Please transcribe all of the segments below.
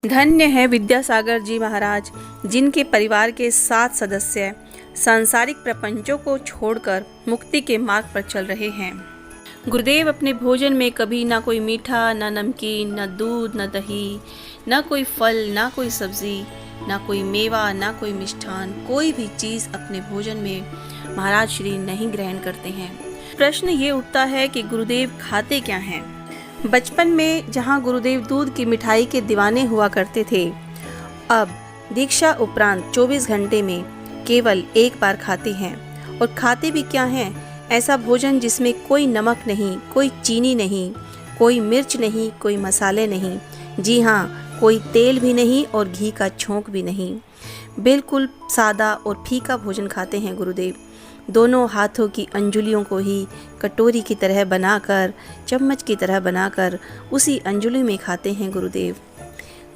धन्य है विद्यासागर जी महाराज, जिनके परिवार के 7 सदस्य सांसारिक प्रपंचों को छोड़कर मुक्ति के मार्ग पर चल रहे हैं। गुरुदेव अपने भोजन में कभी ना कोई मीठा, ना नमकीन, ना दूध, ना दही, ना कोई फल, ना कोई सब्जी, ना कोई मेवा, ना कोई मिष्ठान, कोई भी चीज़ अपने भोजन में महाराज श्री नहीं ग्रहण करते हैं। प्रश्न ये उठता है कि गुरुदेव खाते क्या हैं? बचपन में जहाँ गुरुदेव दूध की मिठाई के दीवाने हुआ करते थे, अब दीक्षा उपरांत 24 घंटे में केवल एक बार खाते हैं। और खाते भी क्या हैं? ऐसा भोजन जिसमें कोई नमक नहीं, कोई चीनी नहीं, कोई मिर्च नहीं, कोई मसाले नहीं, जी हाँ, कोई तेल भी नहीं और घी का छोंक भी नहीं। बिल्कुल सादा और फीका भोजन खाते हैं गुरुदेव। दोनों हाथों की अंजुलियों को ही कटोरी की तरह बनाकर, चम्मच की तरह बनाकर उसी अंजुलि में खाते हैं गुरुदेव।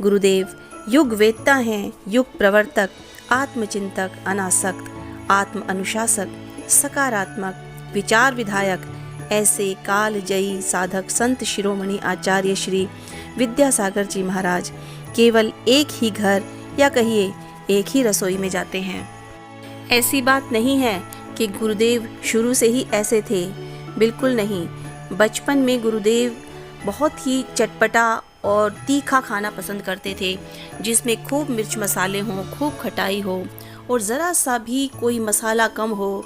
गुरुदेव युग वेत्ता हैं, युग प्रवर्तक, आत्मचिंतक, अनासक्त, आत्म अनुशासक, सकारात्मक, विचार विधायक, ऐसे कालजयी साधक संत शिरोमणि आचार्य श्री विद्यासागर जी महाराज केवल एक ही घर या कहिए एक ही रसोई में जाते हैं। ऐसी बात नहीं है कि गुरुदेव शुरू से ही ऐसे थे, बिल्कुल नहीं। बचपन में गुरुदेव बहुत ही चटपटा और तीखा खाना पसंद करते थे, जिसमें खूब मिर्च मसाले हों, खूब खटाई हो और ज़रा सा भी कोई मसाला कम हो,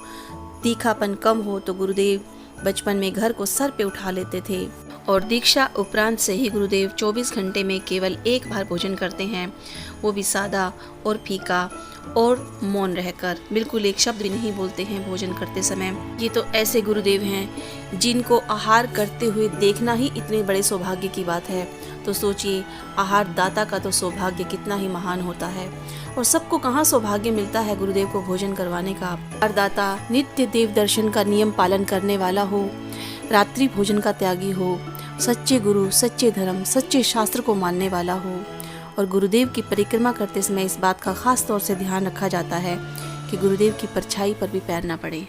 तीखापन कम हो तो गुरुदेव बचपन में घर को सर पे उठा लेते थे। और दीक्षा उपरांत से ही गुरुदेव 24 घंटे में केवल एक बार भोजन करते हैं, वो भी सादा और फीका और मौन रहकर, बिल्कुल एक शब्द भी नहीं बोलते हैं भोजन करते समय। ये तो ऐसे गुरुदेव हैं जिनको आहार करते हुए देखना ही इतने बड़े सौभाग्य की बात है। तो सोचिए, आहार दाता का तो सौभाग्य कितना ही महान होता है। और सबको कहाँ सौभाग्य मिलता है गुरुदेव को भोजन करवाने का। आहार दाता नित्य देव दर्शन का नियम पालन करने वाला हो, रात्रि भोजन का त्यागी हो, सच्चे गुरु, सच्चे धर्म, सच्चे शास्त्र को मानने वाला हो। और गुरुदेव की परिक्रमा करते समय इस बात का खास तौर से ध्यान रखा जाता है कि गुरुदेव की परछाई पर भी पैर न पड़े।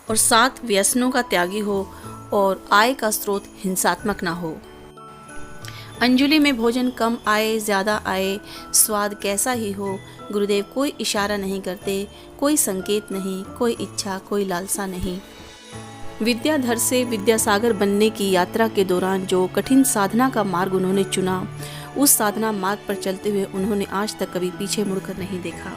और 7 व्यसनों का त्यागी हो और आय का स्रोत हिंसात्मक ना हो। अंजुलि में भोजन कम आए, ज़्यादा आए, स्वाद कैसा ही हो, गुरुदेव कोई इशारा नहीं करते, कोई संकेत नहीं, कोई इच्छा, कोई लालसा नहीं। विद्याधर से विद्यासागर बनने की यात्रा के दौरान जो कठिन साधना का मार्ग उन्होंने चुना, उस साधना मार्ग पर चलते हुए उन्होंने आज तक कभी पीछे मुड़कर नहीं देखा।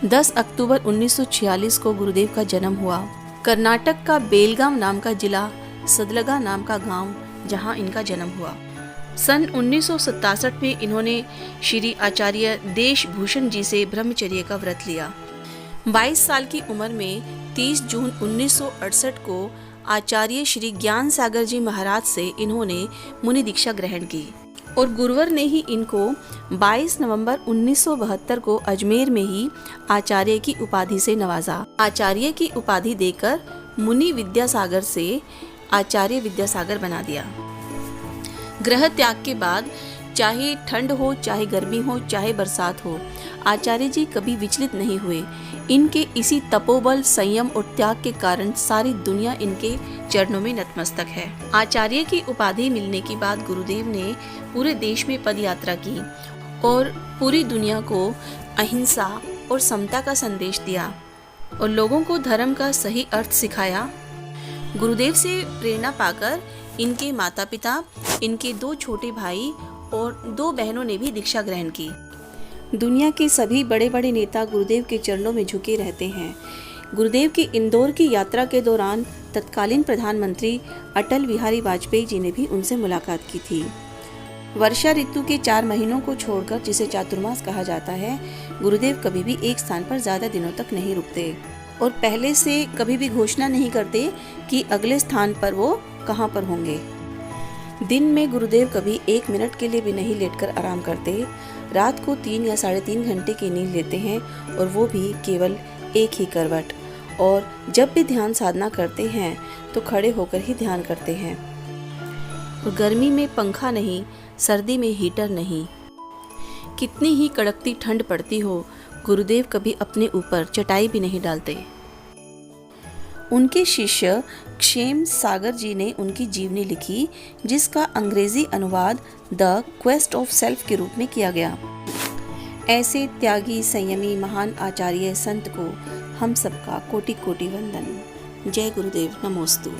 10 अक्टूबर 1946 को गुरुदेव का जन्म हुआ। कर्नाटक का बेलगाम नाम का जिला, सदलगा नाम का गांव, जहां इनका जन्म हुआ। सन 1967 में इन्होंने श्री आचार्य देशभूषण जी से ब्रह्मचर्य का व्रत लिया। 22 साल की उम्र में 30 जून 1968 को आचार्य श्री ज्ञान सागर जी महाराज से इन्होंने मुनि दीक्षा ग्रहण की और गुरुवर ने ही इनको 22 नवंबर 1972 को अजमेर में ही आचार्य की उपाधि से नवाजा। आचार्य की उपाधि देकर मुनि विद्यासागर से आचार्य विद्यासागर बना दिया। ग्रह त्याग के बाद चाहे ठंड हो, चाहे गर्मी हो, चाहे बरसात हो, आचार्य जी कभी विचलित नहीं हुए। इनके इसी तपोबल, संयम और त्याग के कारण सारी दुनिया इनके चरणों में नतमस्तक है। आचार्य की उपाधि मिलने के बाद गुरुदेव ने पूरे देश में पद यात्रा की और पूरी दुनिया को अहिंसा और समता का संदेश दिया और लोगों को धर्म का सही अर्थ सिखाया। गुरुदेव से प्रेरणा पाकर इनके माता पिता, इनके 2 छोटे भाई और 2 बहनों ने भी दीक्षा ग्रहण की। दुनिया के सभी बड़े बड़े नेता गुरुदेव के चरणों में झुके रहते हैं। गुरुदेव की इंदौर की यात्रा के दौरान तत्कालीन प्रधानमंत्री अटल बिहारी वाजपेयी जी ने भी उनसे मुलाकात की थी। वर्षा ऋतु के 4 महीनों को छोड़कर, जिसे चातुर्मास कहा जाता है, गुरुदेव कभी भी एक स्थान पर ज्यादा दिनों तक नहीं रुकते और पहले से कभी भी घोषणा नहीं करते कि अगले स्थान पर वो कहाँ पर होंगे। दिन में गुरुदेव कभी 1 मिनट के लिए भी नहीं लेटकर आराम करते। रात को 3 या 3.5 घंटे की नींद लेते हैं और वो भी केवल एक ही करवट। और जब भी ध्यान साधना करते हैं तो खड़े होकर ही ध्यान करते हैं। और गर्मी में पंखा नहीं, सर्दी में हीटर नहीं, कितनी ही कड़कती ठंड पड़ती हो, गुरुदेव कभी अपने ऊपर चटाई भी नहीं डालते। उनके शिष्य क्षेम सागर जी ने उनकी जीवनी लिखी, जिसका अंग्रेजी अनुवाद द क्वेस्ट ऑफ सेल्फ के रूप में किया गया। ऐसे त्यागी संयमी महान आचार्य संत को हम सबका कोटि कोटि वंदन। जय गुरुदेव, नमोस्तु।